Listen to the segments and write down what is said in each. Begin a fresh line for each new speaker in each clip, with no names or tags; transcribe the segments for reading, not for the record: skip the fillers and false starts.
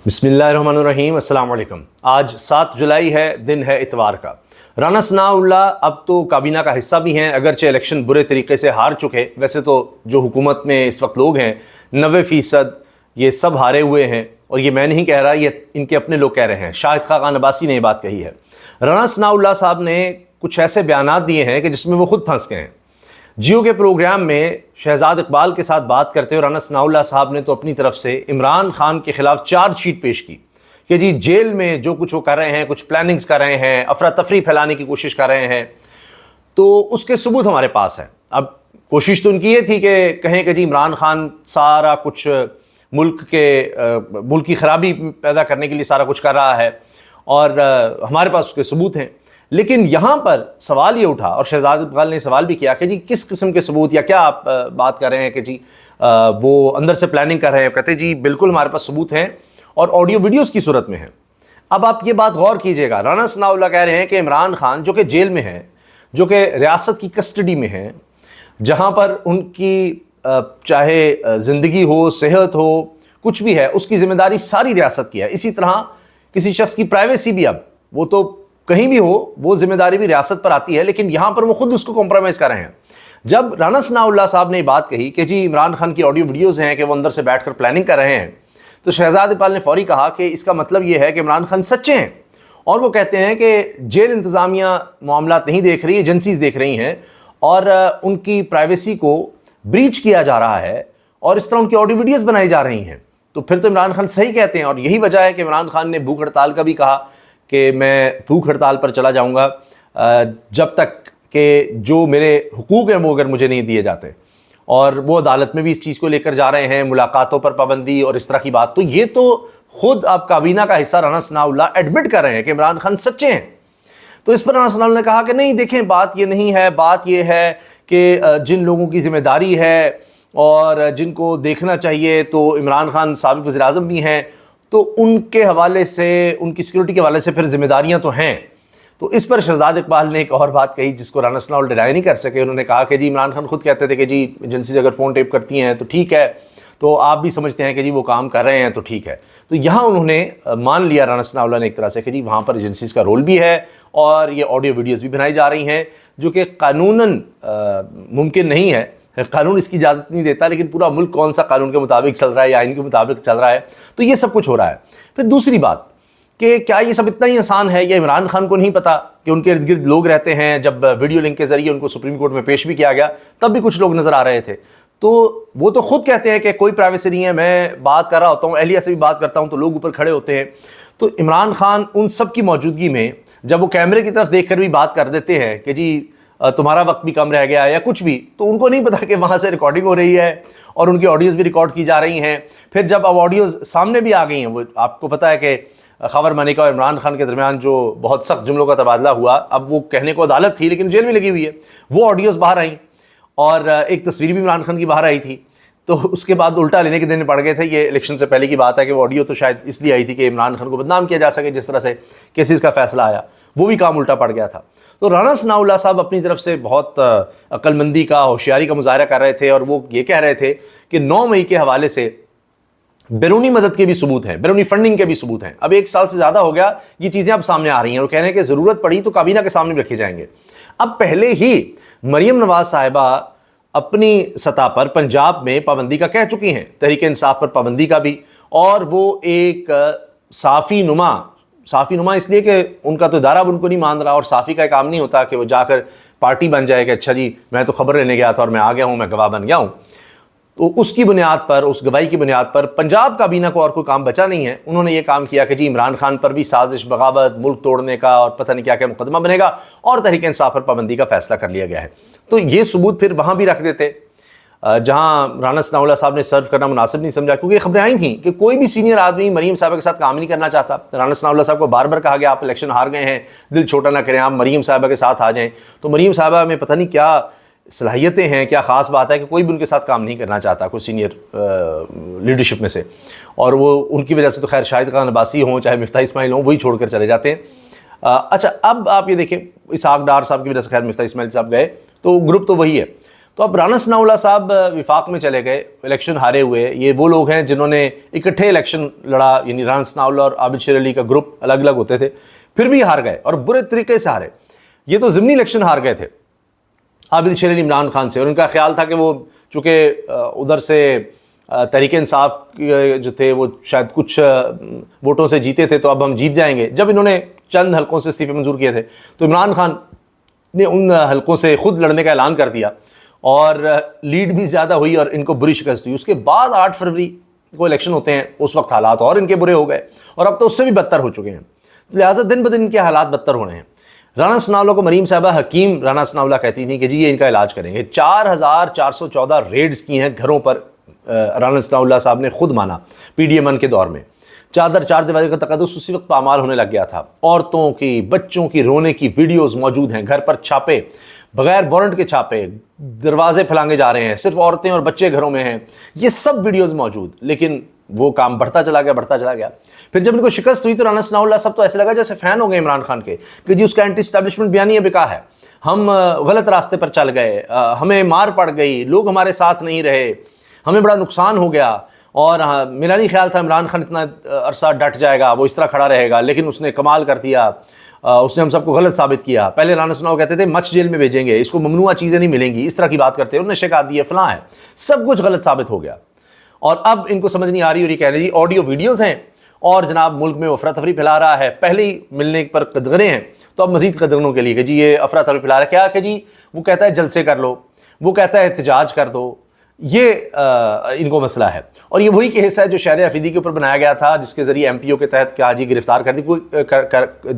بسم اللہ الرحمن الرحیم، السلام علیکم۔ آج 7 جولائی ہے، دن ہے اتوار کا۔ رانا ثناء اللہ اب تو کابینہ کا حصہ بھی ہیں، اگرچہ الیکشن برے طریقے سے ہار چکے۔ ویسے تو جو حکومت میں اس وقت لوگ ہیں 90% یہ سب ہارے ہوئے ہیں، اور یہ میں نہیں کہہ رہا، یہ ان کے اپنے لوگ کہہ رہے ہیں۔ شاہد خاقان عباسی نے یہ بات کہی ہے۔ رانا ثناء اللہ صاحب نے کچھ ایسے بیانات دیے ہیں کہ جس میں وہ خود پھنس گئے ہیں۔ جیو کے پروگرام میں شہزاد اقبال کے ساتھ بات کرتے ہوئے رانا ثناء اللہ صاحب نے تو اپنی طرف سے عمران خان کے خلاف چارج شیٹ پیش کی کہ جی جیل میں جو کچھ وہ کر رہے ہیں، کچھ پلاننگز کر رہے ہیں، افراتفری پھیلانے کی کوشش کر رہے ہیں، تو اس کے ثبوت ہمارے پاس ہے۔ اب کوشش تو ان کی یہ تھی کہ کہیں کہ جی عمران خان سارا کچھ ملک کی خرابی پیدا کرنے کے لیے سارا کچھ کر رہا ہے، اور ہمارے پاس اس کے ثبوت ہیں۔ لیکن یہاں پر سوال یہ اٹھا، اور شہزاد اقبال نے سوال بھی کیا کہ جی کس قسم کے ثبوت، یا کیا آپ بات کر رہے ہیں کہ جی وہ اندر سے پلاننگ کر رہے ہیں؟ کہتے جی بالکل ہمارے پاس ثبوت ہیں، اور آڈیو ویڈیوز کی صورت میں ہیں۔ اب آپ یہ بات غور کیجئے گا، رانا ثناء اللہ کہہ رہے ہیں کہ عمران خان جو کہ جیل میں ہے، جو کہ ریاست کی کسٹڈی میں ہے، جہاں پر ان کی چاہے زندگی ہو، صحت ہو، کچھ بھی ہے، اس کی ذمہ داری ساری ریاست کی ہے۔ اسی طرح کسی شخص کی پرائیویسی بھی، اب وہ تو کہیں بھی ہو، وہ ذمہ داری بھی ریاست پر آتی ہے، لیکن یہاں پر وہ خود اس کو کمپرومائز کر رہے ہیں۔ جب رانا ثناء اللہ صاحب نے یہ بات کہی کہ جی عمران خان کی آڈیو ویڈیوز ہیں کہ وہ اندر سے بیٹھ کر پلاننگ کر رہے ہیں، تو شہزاد اقبال نے فوری کہا کہ اس کا مطلب یہ ہے کہ عمران خان سچے ہیں، اور وہ کہتے ہیں کہ جیل انتظامیہ معاملات نہیں دیکھ رہی ہے، ایجنسیز دیکھ رہی ہیں، اور ان کی پرائیویسی کو بریچ کیا جا رہا ہے، اور اس طرح ان کی آڈیو ویڈیوز بنائی جا رہی ہیں۔ تو پھر تو عمران خان صحیح کہتے ہیں، اور یہی وجہ ہے کہ عمران خان نے بھوک ہڑتال کا بھی کہا کہ میں بھوک ہڑتال پر چلا جاؤں گا جب تک کہ جو میرے حقوق ہیں وہ اگر مجھے نہیں دیے جاتے، اور وہ عدالت میں بھی اس چیز کو لے کر جا رہے ہیں، ملاقاتوں پر پابندی اور اس طرح کی بات۔ تو یہ تو خود آپ کابینہ کا حصہ رانا ثناء اللہ ایڈمٹ کر رہے ہیں کہ عمران خان سچے ہیں۔ تو اس پر رانا ثناء اللہ نے کہا کہ نہیں، دیکھیں بات یہ نہیں ہے، بات یہ ہے کہ جن لوگوں کی ذمہ داری ہے اور جن کو دیکھنا چاہیے، تو عمران خان سابق وزیر اعظم بھی ہیں، تو ان کے حوالے سے، ان کی سیکورٹی کے حوالے سے پھر ذمہ داریاں تو ہیں۔ تو اس پر شہزاد اقبال نے ایک اور بات کہی جس کو رانا ثناء اللہ ڈینائی نہیں کر سکے۔ انہوں نے کہا کہ جی عمران خان خود کہتے تھے کہ جی ایجنسیز اگر فون ٹیپ کرتی ہیں تو ٹھیک ہے، تو آپ بھی سمجھتے ہیں کہ جی وہ کام کر رہے ہیں تو ٹھیک ہے۔ تو یہاں انہوں نے مان لیا رانا ثناء اللہ نے ایک طرح سے کہ جی وہاں پر ایجنسیز کا رول بھی ہے، اور یہ آڈیو ویڈیوز بھی بنائی جا رہی ہیں، جو کہ قانوناً ممکن نہیں ہے، قانون اس کی اجازت نہیں دیتا، لیکن پورا ملک کون سا قانون کے مطابق چل رہا ہے یا آئین کے مطابق چل رہا ہے، تو یہ سب کچھ ہو رہا ہے۔ پھر دوسری بات کہ کیا یہ سب اتنا ہی آسان ہے؟ یہ عمران خان کو نہیں پتا کہ ان کے ارد گرد لوگ رہتے ہیں؟ جب ویڈیو لنک کے ذریعے ان کو سپریم کورٹ میں پیش بھی کیا گیا تب بھی کچھ لوگ نظر آ رہے تھے، تو وہ تو خود کہتے ہیں کہ کوئی پرائیویسی نہیں ہے، میں بات کر رہا ہوتا ہوں، اہلیہ سے بھی بات کرتا ہوں تو لوگ اوپر کھڑے ہوتے ہیں۔ تو عمران خان ان سب کی موجودگی میں جب وہ کیمرے کی طرف دیکھ کر بھی بات کر دیتے ہیں کہ جی تمہارا وقت بھی کم رہ گیا ہے یا کچھ بھی، تو ان کو نہیں پتا کہ وہاں سے ریکارڈنگ ہو رہی ہے اور ان کی آڈیوز بھی ریکارڈ کی جا رہی ہیں۔ پھر جب اب آڈیوز سامنے بھی آ گئی ہیں، وہ آپ کو پتا ہے کہ خاور ملکہ اور عمران خان کے درمیان جو بہت سخت جملوں کا تبادلہ ہوا، اب وہ کہنے کو عدالت تھی لیکن جیل میں لگی ہوئی ہے، وہ آڈیوز باہر آئیں، اور ایک تصویر بھی عمران خان کی باہر آئی تھی۔ تو اس کے بعد الٹا لینے کے دن پڑ گئے تھے۔ یہ الیکشن سے پہلے کی بات ہے کہ وہ آڈیو تو شاید اس لیے آئی تھی کہ عمران خان کو بدنام کیا جا سکے، جس طرح سے کیسز کا فیصلہ آیا، وہ بھی کام الٹا پڑ گیا تھا۔ تو رانا ثناء اللہ صاحب اپنی طرف سے بہت عقل مندی کا، ہوشیاری کا مظاہرہ کر رہے تھے، اور وہ یہ کہہ رہے تھے کہ 9 مئی کے حوالے سے بیرونی مدد کے بھی ثبوت ہیں، بیرونی فنڈنگ کے بھی ثبوت ہیں۔ اب 1 سال سے زیادہ ہو گیا، یہ چیزیں اب سامنے آ رہی ہیں، اور کہہ رہے ہیں کہ ضرورت پڑی تو کابینہ کے سامنے بھی رکھے جائیں گے۔ اب پہلے ہی مریم نواز صاحبہ اپنی سطح پر پنجاب میں پابندی کا کہہ چکی ہیں، تحریک انصاف پر پابندی کا بھی، اور وہ ایک صافی نما اس لیے کہ ان کا تو ادارہ اب ان کو نہیں مان رہا، اور صافی کا کام نہیں ہوتا کہ وہ جا کر پارٹی بن جائے کہ اچھا جی میں تو خبر لینے گیا تھا اور میں آ گیا ہوں، میں گواہ بن گیا ہوں۔ تو اس کی بنیاد پر، اس گواہی کی بنیاد پر پنجاب کابینہ کو اور کوئی کام بچا نہیں ہے، انہوں نے یہ کام کیا کہ جی عمران خان پر بھی سازش، بغاوت، ملک توڑنے کا اور پتہ نہیں کیا کیا مقدمہ بنے گا، اور تحریک انصاف پر پابندی کا فیصلہ کر لیا گیا ہے۔ تو یہ ثبوت پھر وہاں بھی رکھ دیتے جہاں رانا ثناء اللہ صاحب نے سرو کرنا مناسب نہیں سمجھا، کیونکہ یہ خبریں آئی تھیں کہ کوئی بھی سینئر آدمی مریم صاحبہ کے ساتھ کام نہیں کرنا چاہتا۔ رانا ثناء اللہ صاحب کو بار بار کہا گیا آپ الیکشن ہار گئے ہیں، دل چھوٹا نہ کریں، آپ مریم صاحبہ کے ساتھ آ جائیں۔ تو مریم صاحبہ میں پتہ نہیں کیا صلاحیتیں ہیں، کیا خاص بات ہے کہ کوئی بھی ان کے ساتھ کام نہیں کرنا چاہتا، کوئی سینئر لیڈرشپ میں سے، اور وہ ان کی وجہ سے تو خیر شاہد خان عباسی ہوں چاہے مفتاح اسماعیل ہوں، وہی چھوڑ کر چلے جاتے ہیں۔ اچھا اب آپ یہ دیکھیں، اسحاق ڈار صاحب کی وجہ سے خیر مفتاح اسماعیل صاحب گئے، تو گروپ تو وہی ہے۔ تو اب رانا ثناءاللہ صاحب وفاق میں چلے گئے، الیکشن ہارے ہوئے. یہ وہ لوگ ہیں جنہوں نے اکٹھے الیکشن لڑا، یعنی رانا ثناءاللہ اور عابد شیر علی کا گروپ الگ الگ ہوتے تھے، پھر بھی ہار گئے اور برے طریقے سے ہارے. یہ تو ضمنی الیکشن ہار گئے تھے عابد شیر علی عمران خان سے، اور ان کا خیال تھا کہ وہ چونکہ ادھر سے تحریک انصاف جو تھے وہ شاید کچھ ووٹوں سے جیتے تھے تو اب ہم جیت جائیں گے. جب انہوں نے چند حلقوں سے استعفے منظور کیے تھے تو عمران خان نے ان حلقوں سے خود لڑنے کا اعلان کر دیا اور لیڈ بھی زیادہ ہوئی اور ان کو بری شکست ہوئی. اس کے بعد 8 فروری کو الیکشن ہوتے ہیں، اس وقت حالات اور ان کے برے ہو گئے اور اب تو اس سے بھی بدتر ہو چکے ہیں. لہٰذا دن بدن ان کے حالات بدتر ہو رہے ہیں. رانا ثناءاللہ کو مریم صاحبہ حکیم رانا ثناءاللہ کہتی تھیں کہ جی یہ ان کا علاج کریں گے. 4414 ریڈز کی ہیں گھروں پر، رانا ثناءاللہ صاحب نے خود مانا پی ڈی ایم کے دور میں. چار دیواری کا تقدس اسی وقت پامال ہونے لگ گیا تھا. عورتوں کی، بچوں کی رونے کی ویڈیوز موجود ہیں. گھر پر چھاپے، بغیر وارنٹ کے چھاپے، دروازے پھلانگے جا رہے ہیں، صرف عورتیں اور بچے گھروں میں ہیں. یہ سب ویڈیوز موجود، لیکن وہ کام بڑھتا چلا گیا. پھر جب ان کو شکست ہوئی تو رانا ثناءاللہ صاحب تو ایسے لگا جیسے فین ہو گئے عمران خان کے کہ جی اس کا اینٹی اسٹیبلشمنٹ بیانیہ بکا ہے، ہم غلط راستے پر چل گئے، ہمیں مار پڑ گئی، لوگ ہمارے ساتھ نہیں رہے، ہمیں بڑا نقصان ہو گیا. اور میرا نہیں خیال تھا عمران خان اتنا عرصہ ڈٹ جائے گا، وہ اس طرح کھڑا رہے گا، لیکن اس نے کمال کر دیا، اس نے ہم سب کو غلط ثابت کیا. پہلے رانا ثناءاللہ کہتے تھے مچھ جیل میں بھیجیں گے، اس کو ممنوعہ چیزیں نہیں ملیں گی، اس طرح کی بات کرتے ہیں، انہوں نے شکایت دی ہے فلاں ہے، سب کچھ غلط ثابت ہو گیا. اور اب ان کو سمجھ نہیں آ رہی اور یہ کہہ رہے جی آڈیو ویڈیوز ہیں اور جناب ملک میں افراتفری پھیلا رہا ہے. پہلے ہی ملنے پر قدغنے ہیں تو اب مزید قدغنوں کے لیے کہ جی یہ افراتفری پھیلا رہا ہے. کیا کہ جی وہ کہتا ہے جلسے کر لو، وہ کہتا ہے احتجاج کر دو، یہ ان کو مسئلہ ہے. اور یہ وہی کیس ہے جو شہر افریدی کے اوپر بنایا گیا تھا، جس کے ذریعے ایم پی او کے تحت کیا جی گرفتار کر دی،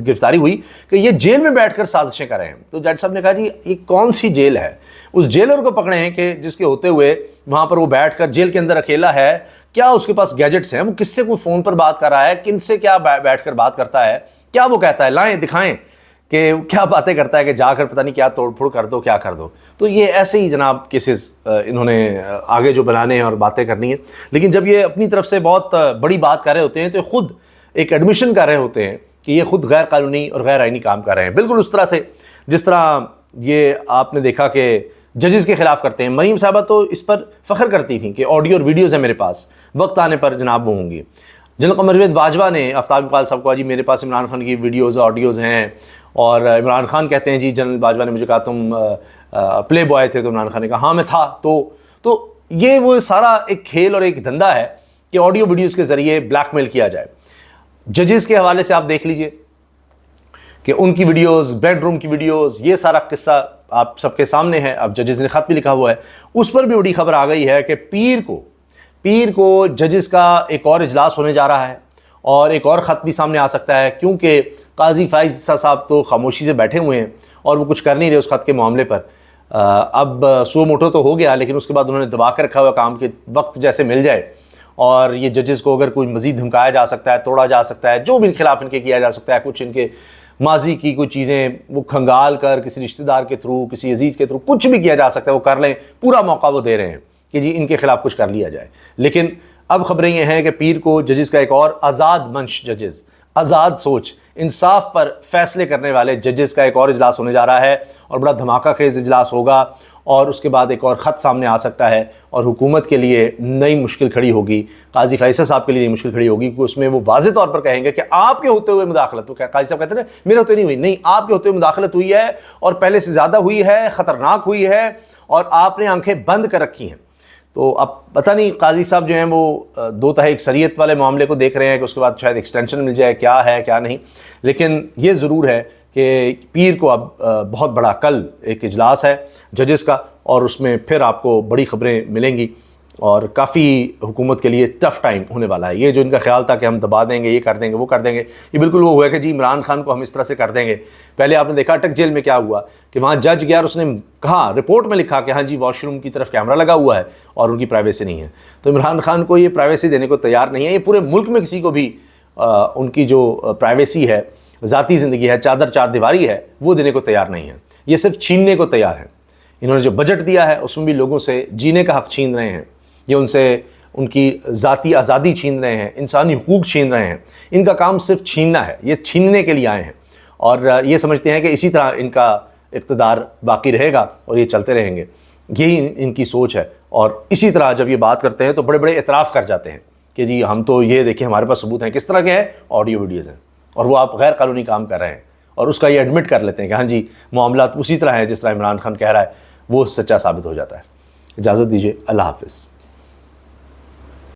گرفتاری ہوئی کہ یہ جیل میں بیٹھ کر سازشیں کر رہے ہیں. تو جج صاحب نے کہا جی یہ کون سی جیل ہے، اس جیلر کو پکڑے ہیں کہ جس کے ہوتے ہوئے وہاں پر وہ بیٹھ کر جیل کے اندر اکیلا ہے، کیا اس کے پاس گیجٹس ہیں، وہ کس سے کوئی فون پر بات کر رہا ہے، کن سے کیا بیٹھ کر بات کرتا ہے، کیا وہ کہتا ہے، لائیں دکھائیں کہ کیا باتیں کرتا ہے کہ جا کر پتہ نہیں کیا توڑ پھوڑ کر دو، کیا کر دو. تو یہ ایسے ہی جناب کیسز انہوں نے آگے جو بنانے ہیں اور باتیں کرنی ہیں. لیکن جب یہ اپنی طرف سے بہت بڑی بات کر رہے ہوتے ہیں تو خود ایک ایڈمیشن کر رہے ہوتے ہیں کہ یہ خود غیر قانونی اور غیر آئینی کام کر رہے ہیں، بالکل اس طرح سے جس طرح یہ آپ نے دیکھا کہ ججز کے خلاف کرتے ہیں. مریم صاحبہ تو اس پر فخر کرتی تھیں کہ آڈیو اور ویڈیوز ہیں میرے پاس، وقت آنے پر جناب وہ ہوں گی. جنرل قمر جاوید باجوہ نے آفتاب اقبال صاحب کو جی میرے پاس عمران خان کی ویڈیوز آڈیوز ہیں، اور عمران خان کہتے ہیں جی جنرل باجوہ نے مجھے کہا تم پلے بوائے تھے، تو عمران خان نے کہا ہاں میں تھا. تو یہ وہ سارا ایک کھیل اور ایک دھندا ہے کہ آڈیو ویڈیوز کے ذریعے بلیک میل کیا جائے. ججز کے حوالے سے آپ دیکھ لیجئے کہ ان کی ویڈیوز، بیڈ روم کی ویڈیوز، یہ سارا قصہ آپ سب کے سامنے ہے. اب ججز نے خط بھی لکھا ہوا ہے، اس پر بھی بڑی خبر آ گئی ہے کہ پیر کو ججز کا ایک اور اجلاس ہونے جا رہا ہے اور ایک اور خط بھی سامنے آ سکتا ہے، کیونکہ قاضی فائز عیسیٰ صاحب تو خاموشی سے بیٹھے ہوئے ہیں اور وہ کچھ کر نہیں رہے اس خط کے معاملے پر. اب سو موٹو تو ہو گیا، لیکن اس کے بعد انہوں نے دبا کے رکھا ہوا کام کہ وقت جیسے مل جائے اور یہ ججز کو اگر کوئی مزید دھمکایا جا سکتا ہے، توڑا جا سکتا ہے، جو بھی خلاف ان کے کیا جا سکتا ہے، کچھ ان کے ماضی کی کوئی چیزیں وہ کھنگال کر کسی رشتہ دار کے تھرو، کسی عزیز کے تھرو کچھ بھی کیا جا سکتا ہے وہ کر لیں. پورا موقع وہ دے رہے ہیں کہ جی ان کے خلاف کچھ کر لیا جائے. لیکن اب خبریں یہ ہیں کہ پیر کو ججز کا ایک اور آزاد منش ججز، آزاد سوچ، انصاف پر فیصلے کرنے والے ججز کا ایک اور اجلاس ہونے جا رہا ہے اور بڑا دھماکہ خیز اجلاس ہوگا. اور اس کے بعد ایک اور خط سامنے آ سکتا ہے اور حکومت کے لیے نئی مشکل کھڑی ہوگی، قاضی فیصل صاحب کے لیے نئی مشکل کھڑی ہوگی، کیونکہ اس میں وہ واضح طور پر کہیں گے کہ آپ کے ہوتے ہوئے مداخلت. تو کیا قاضی صاحب کہتے ہیں نا میرے ہوتے نہیں ہوئی، نہیں آپ کے ہوتے ہوئے مداخلت ہوئی ہے اور پہلے سے زیادہ ہوئی ہے، خطرناک ہوئی ہے اور آپ نے آنکھیں بند کر رکھی ہیں. تو اب پتہ نہیں قاضی صاحب جو ہیں وہ دو تہہ اکثریت والے معاملے کو دیکھ رہے ہیں کہ اس کے بعد شاید ایکسٹینشن مل جائے، کیا ہے کیا نہیں. لیکن یہ ضرور ہے کہ پیر کو اب بہت بڑا کل ایک اجلاس ہے ججز کا، اور اس میں پھر آپ کو بڑی خبریں ملیں گی اور کافی حکومت کے لیے ٹف ٹائم ہونے والا ہے. یہ جو ان کا خیال تھا کہ ہم دبا دیں گے، یہ کر دیں گے، وہ کر دیں گے، یہ بالکل وہ ہوا کہ جی عمران خان کو ہم اس طرح سے کر دیں گے. پہلے آپ نے دیکھا اٹک جیل میں کیا ہوا کہ وہاں جج گیا اور اس نے کہا، رپورٹ میں لکھا کہ ہاں جی واش روم کی طرف کیمرہ لگا ہوا ہے اور ان کی پرائیویسی نہیں ہے. تو عمران خان کو یہ پرائیویسی دینے کو تیار نہیں ہے. یہ پورے ملک میں کسی کو بھی ان کی جو پرائیویسی ہے، ذاتی زندگی ہے، چار دیواری ہے، وہ دینے کو تیار نہیں ہے. یہ صرف چھیننے کو تیار ہے. انہوں نے جو بجٹ دیا ہے اس میں بھی لوگوں سے جینے کا حق چھین رہے ہیں، یہ ان سے ان کی ذاتی آزادی چھین رہے ہیں، انسانی حقوق چھین رہے ہیں. ان کا کام صرف چھیننا ہے، یہ چھیننے کے لیے آئے ہیں اور یہ سمجھتے ہیں کہ اسی طرح ان کا اقتدار باقی رہے گا اور یہ چلتے رہیں گے. یہی ان کی سوچ ہے، اور اسی طرح جب یہ بات کرتے ہیں تو بڑے بڑے اعتراف کر جاتے ہیں کہ جی ہم تو یہ دیکھیں ہمارے پاس ثبوت ہیں. کس طرح کے ہیں؟ آڈیو ویڈیوز ہیں، اور وہ آپ غیر قانونی کام کر رہے ہیں، اور اس کا یہ ایڈمٹ کر لیتے ہیں کہ ہاں جی معاملات اسی طرح ہیں جس طرح عمران خان کہہ رہا ہے، وہ سچا ثابت ہو جاتا ہے. اجازت دیجیے، اللہ حافظ.